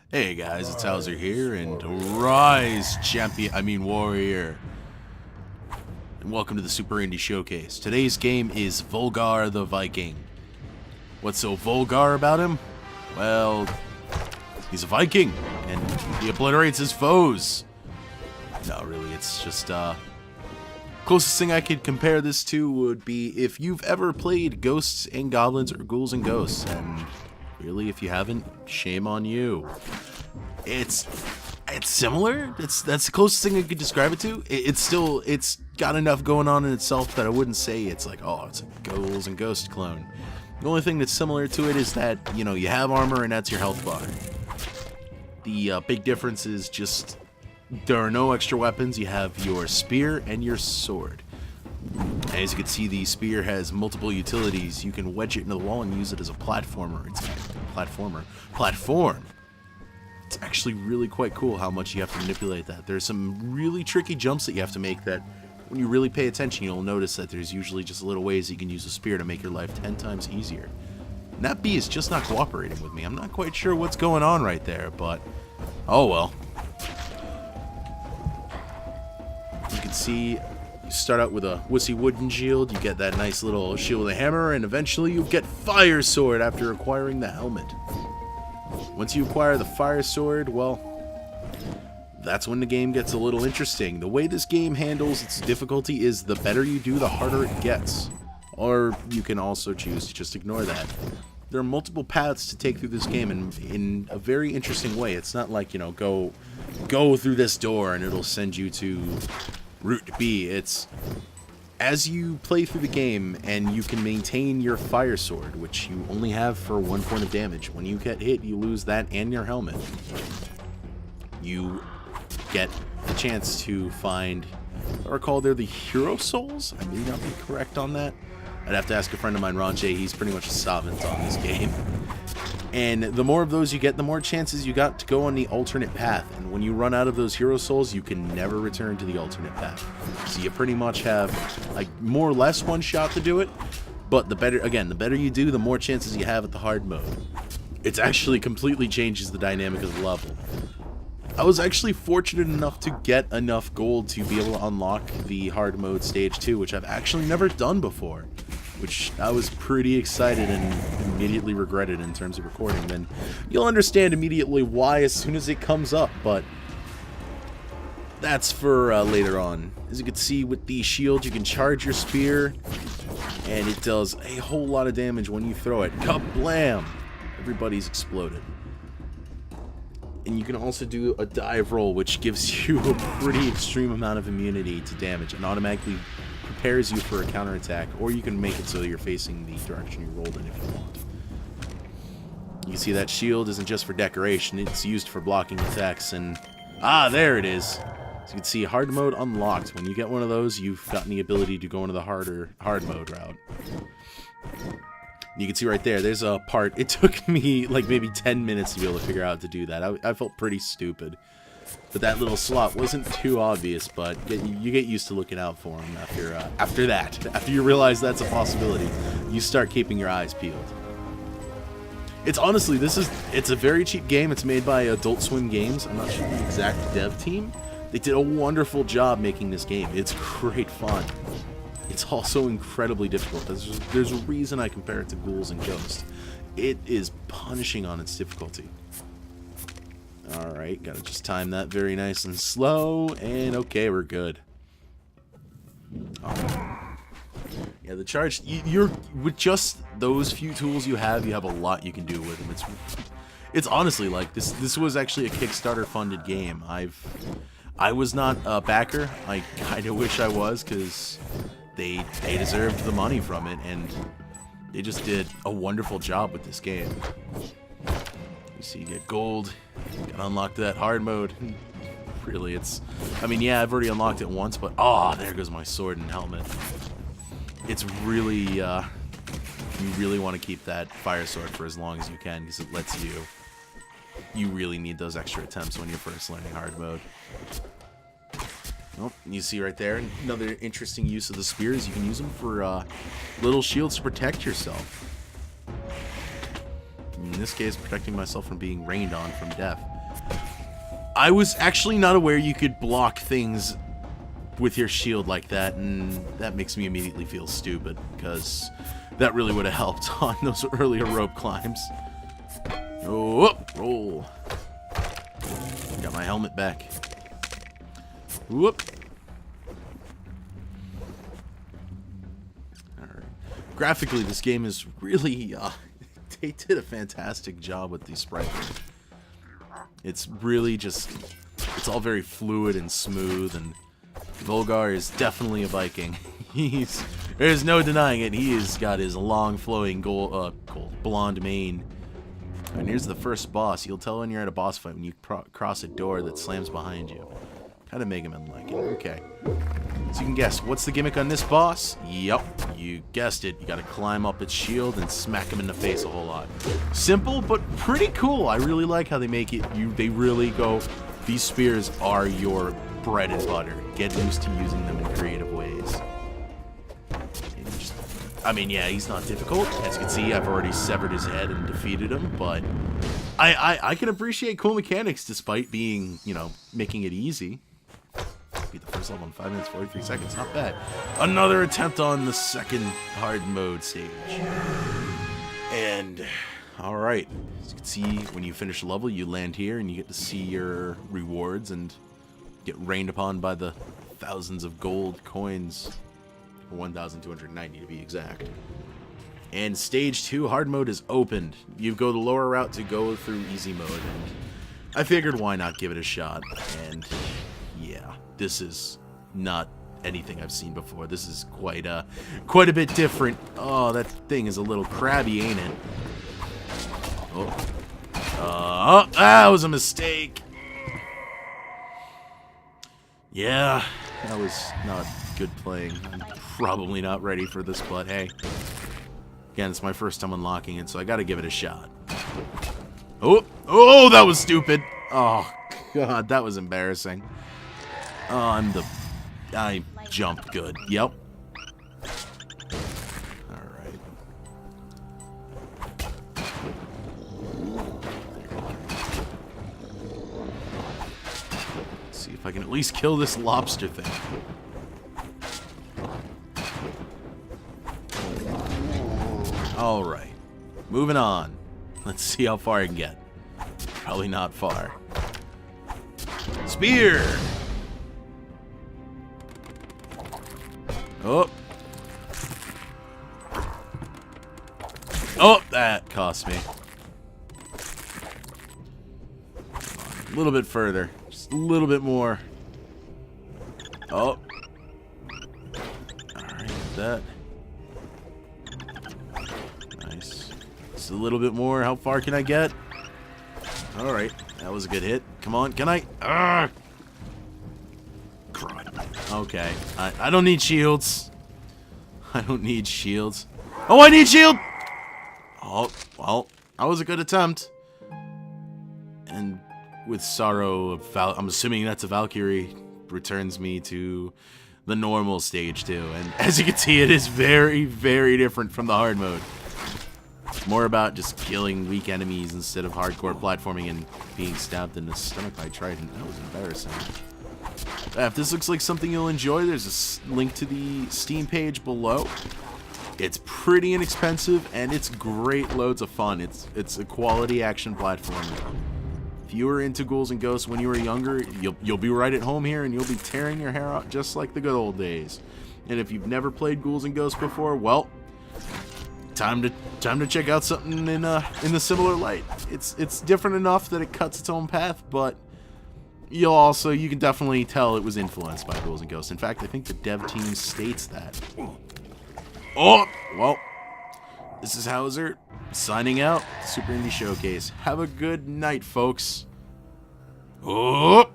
Hey guys, it's Hauser here, and rise warrior. And welcome to the Super Indie Showcase. Today's game is Volgarr the Viking. What's so Volgarr about him? Well, he's a Viking, and he obliterates his foes. No, really, it's just, closest thing I could compare this to would be if you've ever played Ghosts and Goblins or Ghouls and Ghosts, and really, if you haven't, shame on you. It's similar. That's the closest thing I could describe it to. It's got enough going on in itself that I wouldn't say it's like, oh, it's a Ghouls and Ghosts clone. The only thing that's similar to it is that, you know, you have armor and that's your health bar. The big difference is just there are no extra weapons. You have your spear and your sword. As you can see, the spear has multiple utilities. You can wedge it into the wall and use it as a platformer. Platform. It's actually really quite cool how much you have to manipulate that. There's some really tricky jumps that you have to make that when you really pay attention, you'll notice that there's usually just little ways you can use a spear to make your life 10 times easier. And that bee is just not cooperating with me. I'm not quite sure what's going on right there, but oh well. You can see you start out with a wussy wooden shield, you get that nice little shield with a hammer, and eventually you get fire sword after acquiring the helmet. Once you acquire the fire sword, well, that's when the game gets a little interesting. The way this game handles its difficulty is the better you do, the harder it gets. Or you can also choose to just ignore that. There are multiple paths to take through this game in a very interesting way. It's not like, you know, go through this door and it'll send you to Route B. It's as you play through the game and you can maintain your fire sword, which you only have for 1 point of damage. When you get hit, you lose that and your helmet. You get the chance to find, if I recall, they're the hero souls? I may not be correct on that. I'd have to ask a friend of mine, Ron J. He's pretty much a savant on this game. And the more of those you get, the more chances you got to go on the alternate path. And when you run out of those hero souls, you can never return to the alternate path. So you pretty much have, like, more or less one shot to do it. But the better you do, the more chances you have at the hard mode. It actually completely changes the dynamic of the level. I was actually fortunate enough to get enough gold to be able to unlock the hard mode stage 2, which I've actually never done before. Which I was pretty excited and immediately regretted in terms of recording. Then you'll understand immediately why as soon as it comes up, but that's for later on. As you can see with the shield, you can charge your spear, and it does a whole lot of damage when you throw it. Kablam! Everybody's exploded. And you can also do a dive roll, which gives you a pretty extreme amount of immunity to damage and automatically prepares you for a counterattack, or you can make it so you're facing the direction you rolled in if you want. You can see that shield isn't just for decoration, it's used for blocking attacks, and there it is. So you can see hard mode unlocked. When you get one of those, you've gotten the ability to go into the hard mode route. You can see right there's a part. It took me like maybe 10 minutes to be able to figure out how to do that. I felt pretty stupid. But that little slot wasn't too obvious, but you get used to looking out for them after you realize that's a possibility. You start keeping your eyes peeled. It's honestly, it's a very cheap game. It's made by Adult Swim Games. I'm not sure the exact dev team. They did a wonderful job making this game. It's great fun. It's also incredibly difficult. There's a reason I compare it to Ghouls and Ghosts. It is punishing on its difficulty. Alright, gotta just time that very nice and slow, and okay, we're good. Yeah, the charge, you're with just those few tools you have a lot you can do with them. It's honestly like, this was actually a Kickstarter funded game. I was not a backer. I kinda wish I was, because they deserved the money from it, and they just did a wonderful job with this game. You see, you get gold, you can unlock that hard mode. Really, yeah, I've already unlocked it once, but there goes my sword and helmet. It's really, you really want to keep that fire sword for as long as you can, because it lets you really need those extra attempts when you're first learning hard mode. Oh, you see right there, another interesting use of the spears. You can use them for little shields to protect yourself. In this case, protecting myself from being rained on from death. I was actually not aware you could block things with your shield like that, and that makes me immediately feel stupid, because that really would have helped on those earlier rope climbs. Oh, roll. Got my helmet back. Whoop. Alright. Graphically, this game is really, they did a fantastic job with these sprites. It's really just, it's all very fluid and smooth, and Volgarr is definitely a Viking. There's no denying it. He has got his long, flowing gold, blonde mane. And here's the first boss. You'll tell when you're at a boss fight when you cross a door that slams behind you. Kind of Mega Man-like. Okay. So you can guess, what's the gimmick on this boss? Yep, you guessed it. You gotta climb up its shield and smack him in the face a whole lot. Simple, but pretty cool. I really like how they make it. They really go, these spears are your bread and butter. Get used to using them in creative ways. I mean, yeah, he's not difficult. As you can see, I've already severed his head and defeated him, but I can appreciate cool mechanics despite being, you know, making it easy. Beat the first level in 5 minutes, 43 seconds. Not bad. Another attempt on the second hard mode stage. And, alright. As you can see, when you finish the level, you land here and you get to see your rewards and get rained upon by the thousands of gold coins. 1,290 to be exact. And stage 2 hard mode is opened. You go the lower route to go through easy mode, and I figured why not give it a shot. And yeah, this is not anything I've seen before. This is quite a bit different. Oh, that thing is a little crabby, ain't it? Oh, that was a mistake. Yeah, that was not good playing. I'm probably not ready for this, but hey. Again, it's my first time unlocking it, so I gotta give it a shot. Oh, that was stupid. Oh, God, that was embarrassing. Oh, I jump good. Yep. Alright. Let's see if I can at least kill this lobster thing. Alright. Moving on. Let's see how far I can get. Probably not far. Spear! Oh. Oh, that cost me. A little bit further. Just a little bit more. Oh. Alright, that. Nice. Just a little bit more. How far can I get? Alright, that was a good hit. Come on, can I? Crud. Okay, I don't need shields. I don't need shields. Oh, I need shield! Oh, well, that was a good attempt. And with sorrow of I'm assuming that's a Valkyrie, returns me to the normal stage 2. And as you can see, it is very, very different from the hard mode. It's more about just killing weak enemies instead of hardcore platforming and being stabbed in the stomach by Trident. That was embarrassing. If this looks like something you'll enjoy, there's a link to the Steam page below. It's pretty inexpensive, and it's great loads of fun. It's a quality action platformer. If you were into Ghouls and Ghosts when you were younger, you'll be right at home here, and you'll be tearing your hair out just like the good old days. And if you've never played Ghouls and Ghosts before, well, time to check out something in the similar light. It's different enough that it cuts its own path, but you can definitely tell it was influenced by Ghouls and Ghosts. In fact, I think the dev team states that. Oh, well, this is Hauser signing out. Super Indie Showcase. Have a good night, folks. Oh.